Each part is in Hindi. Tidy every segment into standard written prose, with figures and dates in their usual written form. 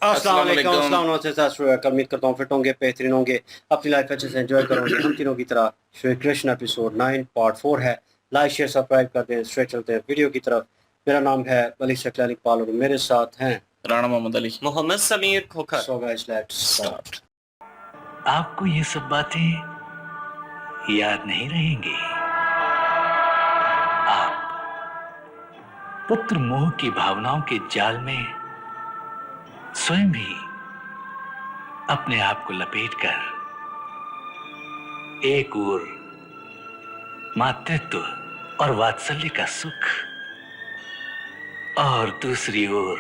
अस्सलाम अस्सलाम वालेकुम, वालेकुम। अस्सलाम नमस्ते सत श्री अकाल। उम्मीद करता हूँ फिट होंगे, बेहतरीन होंगे, अपनी लाइफ अच्छे से एंजॉय करोगे। हम तीनों की तरह श्री कृष्ण एपिसोड 9 पार्ट 4 है। लाइक शेयर सब्सक्राइब कर दें। स्ट्रेट चलते हैं वीडियो की तरफ। मेरा नाम है अली शक्लान इकबाल और मेरे साथ हैं Rana Mohammad Ali. Mohammad Sameer Khokhar. So guys let's start. आपको ये सब बातें याद नहीं रहेंगी। आप पुत्र मोह की भावनाओं के जाल में स्वयं भी अपने आप को लपेटकर एक ओर मातृत्व और वात्सल्य का सुख और दूसरी ओर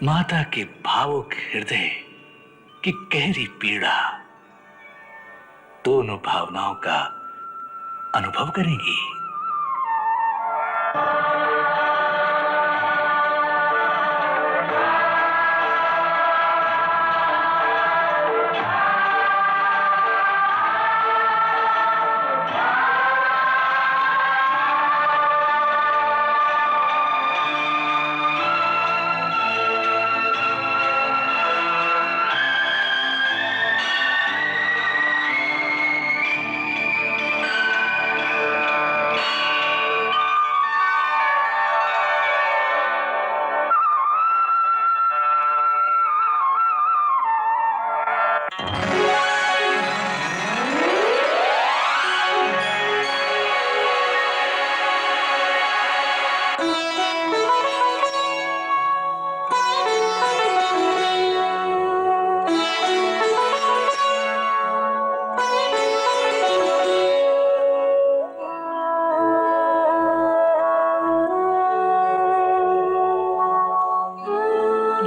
माता के भावुक हृदय की गहरी पीड़ा, दोनों भावनाओं का अनुभव करेंगी।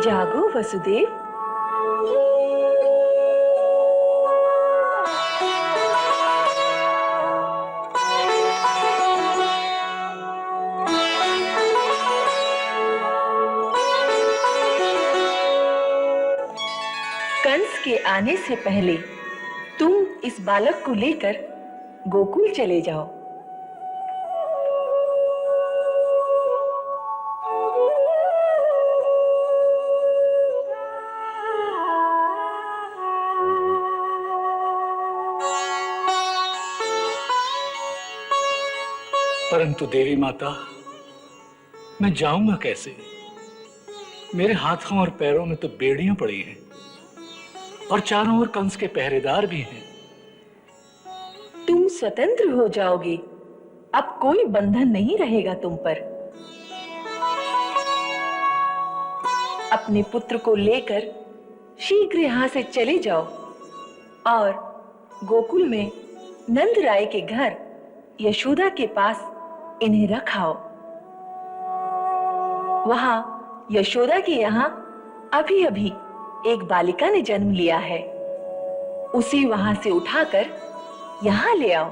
जागो वसुदेव। कंस के आने से पहले तुम इस बालक को लेकर गोकुल चले जाओ। परंतु देवी माता, मैं जाऊंगा कैसे? मेरे हाथों और पैरों में तो बेड़ियां पड़ी हैं और चारों ओर कंस के पहरेदार भी हैं। तुम स्वतंत्र हो जाओगे। अब कोई बंधन नहीं रहेगा तुम पर। अपने पुत्र को लेकर शीघ्र यहाँ से चले जाओ और गोकुल में नंद राय के घर यशोदा के पास इन्हें रखाओ। वहां यशोदा के यहाँ अभी अभी एक बालिका ने जन्म लिया है। उसे वहां से उठाकर यहाँ ले आओ।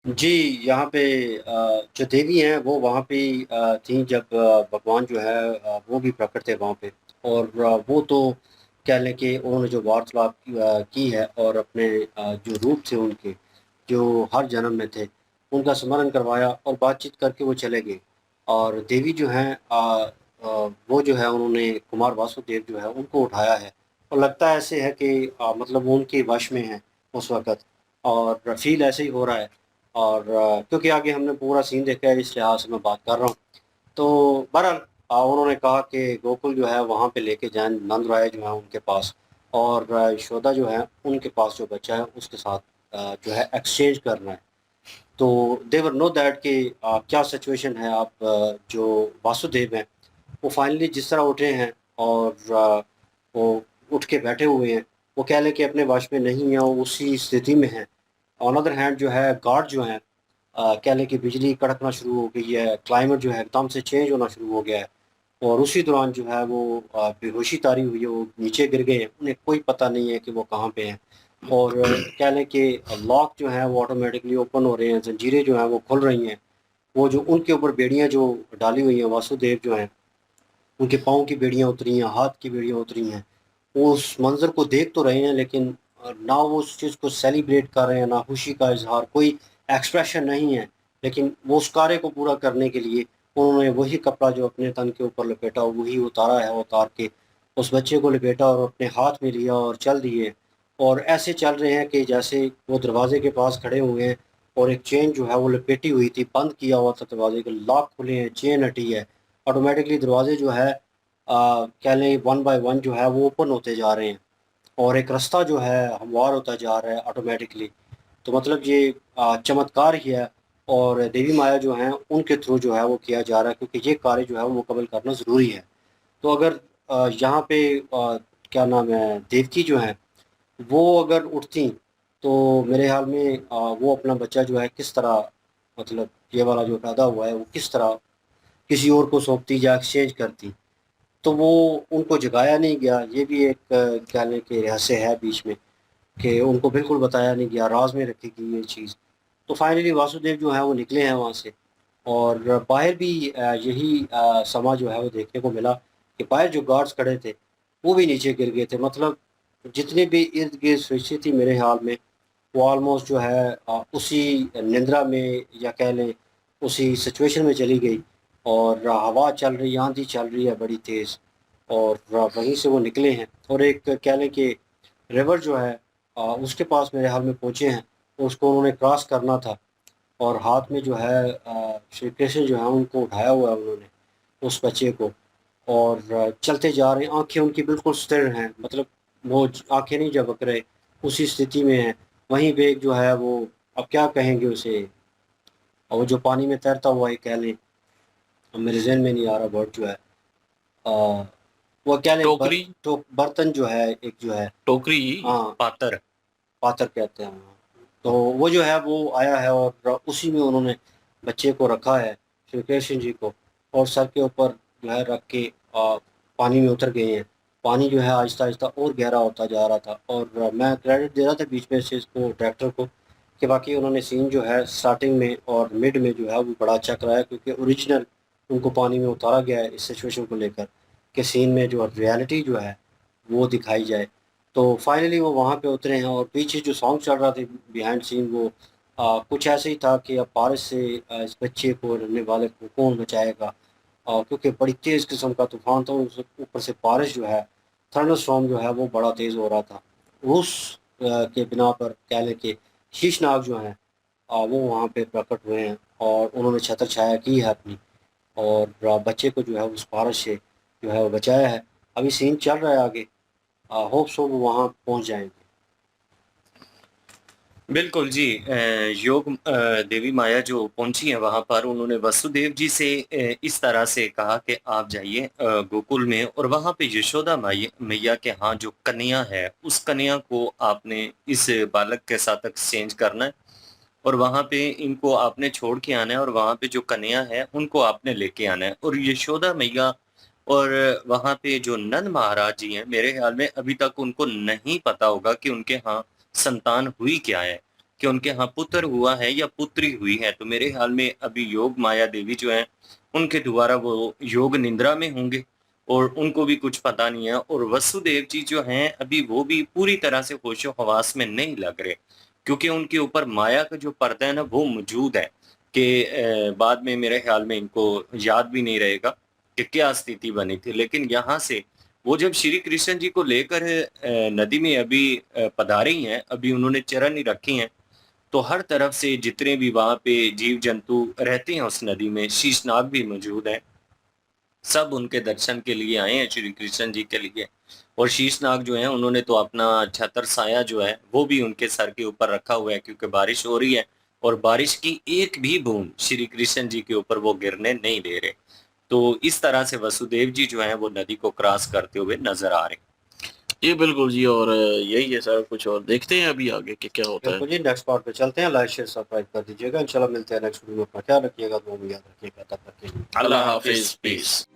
जी, यहाँ पे जो देवी हैं वो वहाँ पे थीं जब भगवान जो है वो भी प्रकट थे वहाँ पे। और वो तो कह लें कि उन्होंने जो वार्तालाप की है और अपने जो रूप थे उनके, जो हर जन्म में थे, उनका स्मरण करवाया और बातचीत करके वो चले गए। और देवी जो हैं वो जो है उन्होंने कुमार वासुदेव जो है उनको उठाया है और लगता है ऐसे है कि मतलब वो उनके वश में हैं उस वक़्त और फ़ील ऐसे ही हो रहा है। और क्योंकि आगे हमने पूरा सीन देखा है इस लिहाज से मैं बात कर रहा हूँ। तो बहरहाल उन्होंने कहा कि गोकुल जो है वहाँ पे लेके जाएँ नंद राय जो हैं उनके पास और यशोदा जो है उनके पास जो बच्चा है उसके साथ जो है एक्सचेंज करना है। तो दे वर नो दैट कि क्या सिचुएशन है। आप जो वासुदेव हैं वो फाइनली जिस तरह उठे हैं और वो उठ के बैठे हुए हैं, वो कह लें कि अपने वश में नहीं है, वो उसी स्थिति में हैं। ऑन अदर हैंड जो है गार्ड जो हैं कह लें कि बिजली कड़कना शुरू हो गई है, क्लाइमेट जो है एकदम से चेंज होना शुरू हो गया है और उसी दौरान जो है वो बेहोशी तारी हुई है, वो नीचे गिर गए हैं, उन्हें कोई पता नहीं है कि वो कहाँ पे हैं। और कह लें कि लॉक जो है वो ऑटोमेटिकली ओपन हो रहे हैं, जंजीरें जो हैं वो खुल रही हैं। वो जो उनके ऊपर बेड़ियाँ जो डाली हुई हैं वासुदेव जो हैं, उनके पाँव की बेड़ियाँ उतरी हैं, हाथ की बेड़ियाँ उतरी हैं। वो उस मंज़र को देख तो रहे हैं लेकिन ना वो उस चीज़ को सेलिब्रेट कर रहे हैं, ना खुशी का इज़हार, कोई एक्सप्रेशन नहीं है। लेकिन वो उस कार्य को पूरा करने के लिए उन्होंने वही कपड़ा जो अपने तन के ऊपर लपेटा वही उतारा है, उतार के उस बच्चे को लपेटा और अपने हाथ में लिया और चल दिए। और ऐसे चल रहे हैं कि जैसे वो दरवाज़े के पास खड़े हुए हैं और एक चेन जो है वो लपेटी हुई थी, बंद किया हुआ था दरवाज़े के, लॉक खुले हैं, चेन हटी है। ऑटोमेटिकली दरवाजे जो है कह लें वन बाय वन जो है वो ओपन होते जा रहे हैं और एक रास्ता जो है हमवार होता जा रहा है ऑटोमेटिकली। तो मतलब ये चमत्कार ही है और देवी माया जो हैं उनके थ्रू जो है वो किया जा रहा है क्योंकि ये कार्य जो है वो मुकम्मल करना ज़रूरी है। तो अगर यहाँ पे क्या नाम है देवकी जो हैं वो अगर उठतीं तो मेरे ख़्याल में वो अपना बच्चा जो है किस तरह मतलब ये वाला जो पैदा हुआ है वो किस तरह किसी और को सौंपती या एक्सचेंज करती। तो वो उनको जगाया नहीं गया, ये भी एक कह लें कि रहस्य है बीच में कि उनको बिल्कुल बताया नहीं गया, राज़ में रखी गई ये चीज़। तो फाइनली वासुदेव जो हैं वो निकले हैं वहाँ से और बाहर भी यही समा जो है वो देखने को मिला कि बाहर जो गार्ड्स खड़े थे, वो भी नीचे गिर गए थे। मतलब जितने भी इर्द-गिर्द सृष्टि थी मेरे ख़्याल में, वो ऑलमोस्ट जो है उसी निंद्रा में या कह लें उसी सिचुएशन में चली गई और हवा चल रही, आँधी चल रही है बड़ी तेज़ और वहीं से वो निकले हैं और एक कह लें कि रिवर जो है उसके पास मेरे ख़्याल में पहुँचे हैं, उसको उन्होंने क्रॉस करना था और हाथ में जो है श्री कृष्ण जो है उनको उठाया हुआ है उन्होंने, उस बच्चे को और चलते जा रहे हैं, आँखें उनकी बिल्कुल स्थिर हैं, मतलब वो आँखें नहीं झपक रहे, उसी स्थिति में हैं। वहीं पे एक जो है वो अब क्या कहेंगे उसे और वो जो पानी में तैरता हुआ ही कह लें, अब मेरे ज़हन में नहीं आ रहा वर्ड जो है अ, वो कह लें टोकरी तो बर्तन जो है एक जो है टोकरी हाँ, पातर। पातर कहते हैं हाँ। तो वो जो है वो आया है और उसी में उन्होंने बच्चे को रखा है, श्री कृष्ण जी को और सर के ऊपर जो है रख के पानी में उतर गए हैं। पानी जो है आहिस्ता-आहिस्ता और गहरा होता जा रहा था और मैं क्रेडिट दे रहा था बीच में से इसको डायरेक्टर को कि वाक़ई उन्होंने सीन जो है स्टार्टिंग में और मिड में जो है वो बड़ा अच्छा कराया क्योंकि ओरिजिनल उनको पानी में उतारा गया है इस सिचुएशन को लेकर कि सीन में जो रियलिटी जो है वो दिखाई जाए। तो फाइनली वो वहाँ पे उतरे हैं और पीछे जो सॉन्ग चल रहा था बिहाइंड सीन वो कुछ ऐसे ही था कि अब बारिश से इस बच्चे को रहने वाले को कौन बचाएगा क्योंकि बड़ी तेज़ किस्म का तूफ़ान था उस ऊपर से बारिश जो है थंडर स्टॉर्म जो है वो बड़ा तेज़ हो रहा था। उस के बिना पर कह लें कि शीशनाग जो हैं वो वहाँ पे प्रकट हुए हैं और उन्होंने छत्र छाया की है अपनी और बच्चे को जो है उस बारिश से जो है वो बचाया है। अभी सीन चल रहा है आगे होप सो वो वहाँ पहुँच जाएँगे। बिल्कुल जी। योग देवी माया जो पहुँची हैं वहाँ पर उन्होंने वसुदेव जी से इस तरह से कहा कि आप जाइए गोकुल में और वहाँ पे यशोदा मैया के यहाँ जो कन्या है, उस कन्या को आपने इस बालक के साथ एक्सचेंज करना है और वहाँ पे इनको आपने छोड़ के आना है और वहाँ पे जो कन्या है, उनको आपने लेके आना है और यशोदा मैया और वहाँ पे जो नंद महाराज जी हैं, मेरे ख़्याल में अभी तक उनको नहीं पता होगा कि उनके यहाँ संतान हुई क्या है। कि उनके यहाँ पुत्र हुआ है या पुत्री हुई है, तो मेरे ख्याल में अभी योग माया देवी जो है उनके द्वारा वो योग निंद्रा में होंगे और उनको भी कुछ पता नहीं है। और वसुदेव जी जो हैं अभी वो भी पूरी तरह से होशो हवास में नहीं लग रहे, क्योंकि उनके ऊपर माया का जो पर्दा है ना वो मौजूद है कि बाद में मेरे ख्याल में इनको याद भी नहीं रहेगा कि क्या स्थिति बनी थी। लेकिन यहाँ से वो जब श्री कृष्ण जी को लेकर नदी में अभी पधारे ही हैं, अभी उन्होंने चरण ही रखी हैं, तो हर तरफ से जितने भी वहाँ पे जीव जंतु रहते हैं उस नदी में, शीशनाग भी मौजूद है, सब उनके दर्शन के लिए आए हैं श्री कृष्ण जी के लिए। और शीशनाग जो है उन्होंने तो अपना छतर साया जो है वो भी उनके सर के ऊपर रखा हुआ है, क्योंकि बारिश हो रही है और बारिश की एक भी बूंद श्री कृष्ण जी के ऊपर वो गिरने नहीं दे रहे। तो इस तरह से वसुदेव जी जो है वो नदी को क्रॉस करते हुए नजर आ रहे हैं। जी बिल्कुल जी, और यही है सारा कुछ, और देखते हैं अभी आगे कि क्या होता है। बिल्कुल जी, नेक्स्ट पार्ट पे चलते हैं। लाइक शेयर सब्सक्राइब कर दीजिएगा। इंशाल्लाह मिलते हैं नेक्स्ट वीडियो में। अपना ख्याल रखिएगा, दुआ में याद रखिएगा। तब तक के लिए अल्लाह हाफिज, पीस।